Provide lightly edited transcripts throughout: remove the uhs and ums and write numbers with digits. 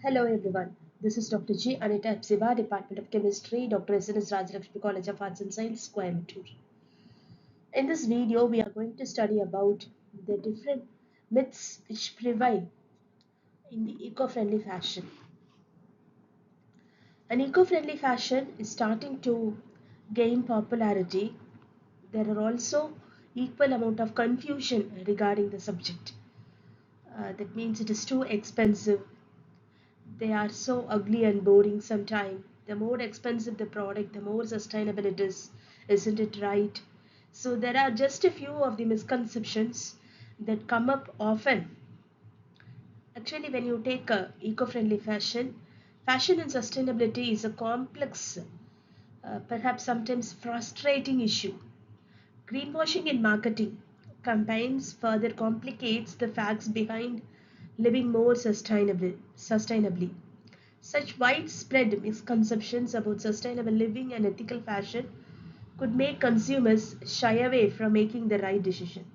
Hello everyone, this is Dr. G. Anita Epsiba, Department of Chemistry, Dr. S.N.S. Rajalakshmi College of Arts and Science, Coimbatore. In this video, we are going to study about the different myths which prevail in the eco-friendly fashion. An eco-friendly fashion is starting to gain popularity. There are also equal amount of confusion regarding the subject. That means it is too expensive. They are so ugly and boring sometimes. The more expensive the product, the more sustainable it is. Isn't it right? So there are just a few of the misconceptions that come up often. Actually, when you take a eco-friendly fashion and sustainability is a complex, perhaps sometimes frustrating issue. Greenwashing in marketing campaigns further complicates the facts behind living more sustainably. Such widespread misconceptions about sustainable living and ethical fashion could make consumers shy away from making the right decision.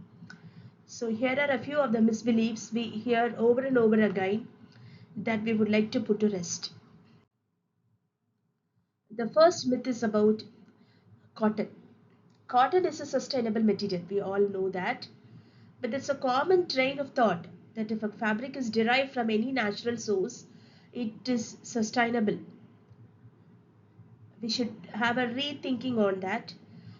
So, here are a few of the misbeliefs we hear over and over again that we would like to put to rest. The first myth is about cotton. Cotton is a sustainable material, we all know that. But it's a common train of thought that if a fabric is derived from any natural source, it is sustainable. We should have a rethinking on that.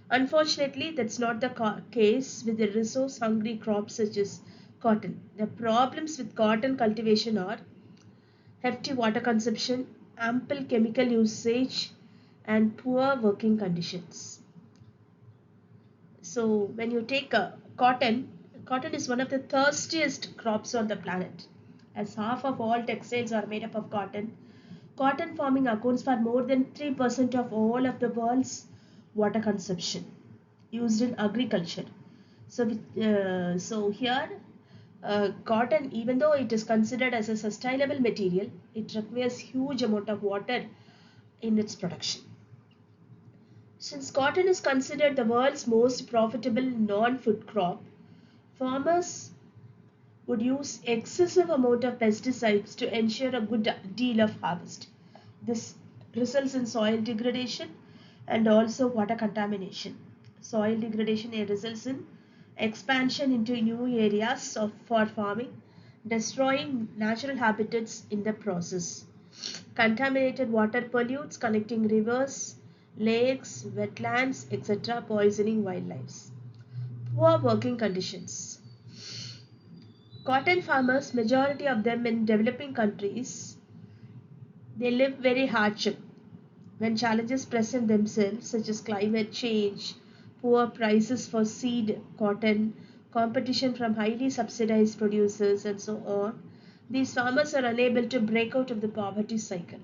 Unfortunately, that's not the case with the resource hungry crops such as cotton. The problems with cotton cultivation are hefty water consumption, ample chemical usage, and poor working conditions. So, when you take cotton is one of the thirstiest crops on the planet. As half of all textiles are made up of cotton, cotton farming accounts for more than 3% of all of the world's water consumption used in agriculture. So here, cotton, even though it is considered as a sustainable material, it requires huge amount of water in its production. Since cotton is considered the world's most profitable non-food crop, farmers would use excessive amount of pesticides to ensure a good deal of harvest. This results in soil degradation and also water contamination. Soil degradation results in expansion into new areas for farming, destroying natural habitats in the process. Contaminated water pollutes connecting rivers, lakes, wetlands, etc., poisoning wildlife. Poor working conditions. Cotton farmers, majority of them in developing countries, they live very hardship. When challenges present themselves, such as climate change, poor prices for seed cotton, competition from highly subsidized producers, and so on, these farmers are unable to break out of the poverty cycle.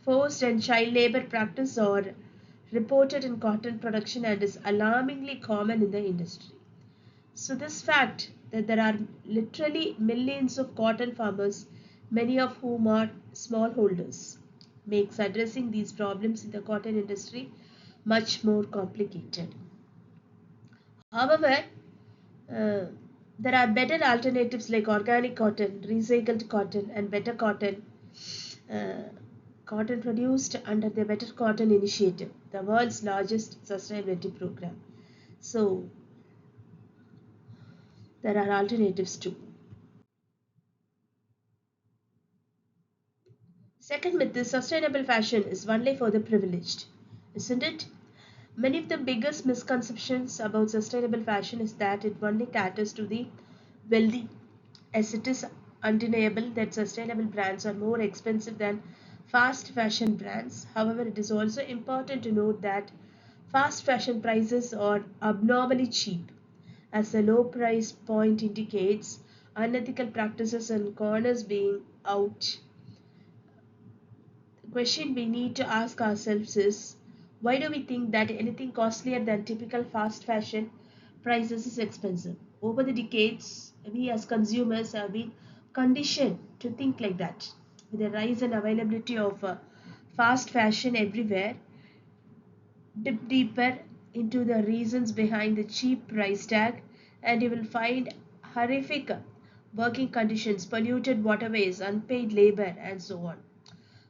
Forced and child labor practice are reported in cotton production and is alarmingly common in the industry. So this fact that there are literally millions of cotton farmers, many of whom are smallholders, makes addressing these problems in the cotton industry much more complicated. However, uh, there are better alternatives like organic cotton, recycled cotton, and better cotton. Uh, Cotton produced under the Better Cotton Initiative, the world's largest sustainability program. So there are alternatives too. Second myth is sustainable fashion is only for the privileged, isn't it? Many of the biggest misconceptions about sustainable fashion is that it only caters to the wealthy, as it is undeniable that sustainable brands are more expensive than fast fashion brands. However, it is also important to note that fast fashion prices are abnormally cheap. As the low price point indicates, unethical practices and corners being out. The question we need to ask ourselves is, why do we think that anything costlier than typical fast fashion prices is expensive? Over the decades, we as consumers have been conditioned to think like that. With the rise and availability of fast fashion everywhere, dip deeper into the reasons behind the cheap price tag and you will find horrific working conditions, polluted waterways, unpaid labor, and so on.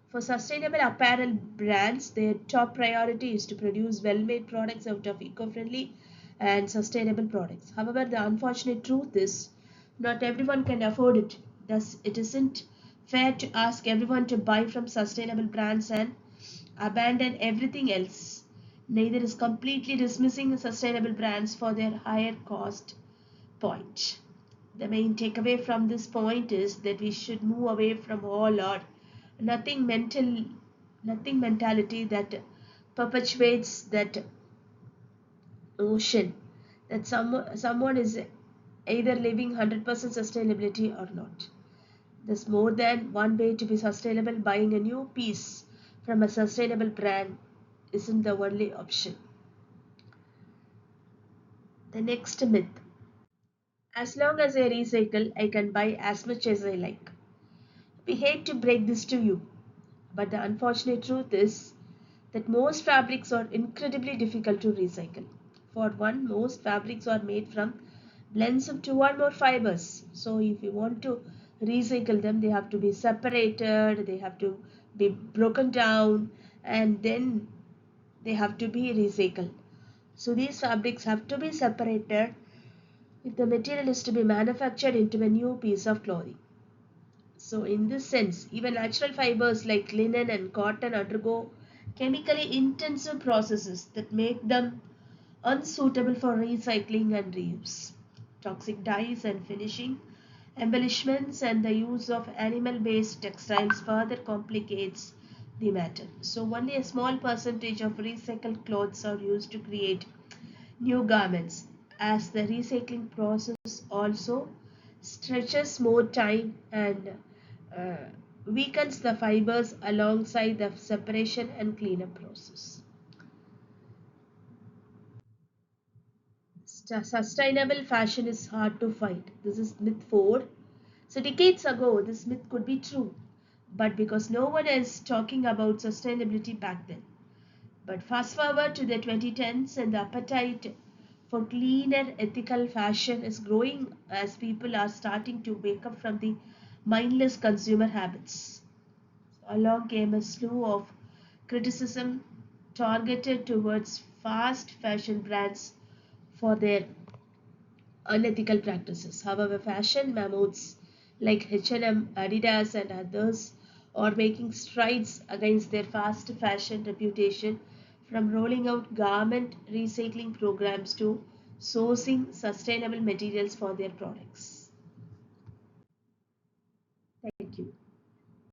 For sustainable apparel brands, their top priority is to produce well made products out of eco friendly and sustainable products. However, the unfortunate truth is not everyone can afford it. Thus, it isn't fair to ask everyone to buy from sustainable brands and abandon everything else. Neither is completely dismissing sustainable brands for their higher cost point. The main takeaway from this point is that we should move away from all or nothing mental nothing mentality that perpetuates that notion that someone is either living 100% sustainability or not. There's more than one way to be sustainable. Buying a new piece from a sustainable brand isn't the only option. The next myth: as long as I recycle, I can buy as much as I like. We hate to break this to you, but the unfortunate truth is that most fabrics are incredibly difficult to recycle. For one, most fabrics are made from blends of two or more fibers. So, if you want to recycle them, they have to be separated, they have to be broken down, and then they have to be recycled. So, these fabrics have to be separated if the material is to be manufactured into a new piece of clothing. So, in this sense, even natural fibers like linen and cotton undergo chemically intensive processes that make them unsuitable for recycling and reuse. Toxic dyes and finishing embellishments and the use of animal based textiles further complicates the matter. So, only a small percentage of recycled clothes are used to create new garments, as the recycling process also stretches more time and uh, weakens the fibers alongside the separation and cleanup process. Sustainable fashion is hard to find. This is myth 4. So, decades ago, this myth could be true, but because no one is talking about sustainability back then. But fast forward to the 2010s, and the appetite for cleaner, ethical fashion is growing as people are starting to wake up from the mindless consumer habits. Along came a slew of criticism targeted towards fast fashion brands for their unethical practices. However, fashion mammoths like H&M, Adidas, and others are making strides against their fast fashion reputation, from rolling out garment recycling programs to sourcing sustainable materials for their products.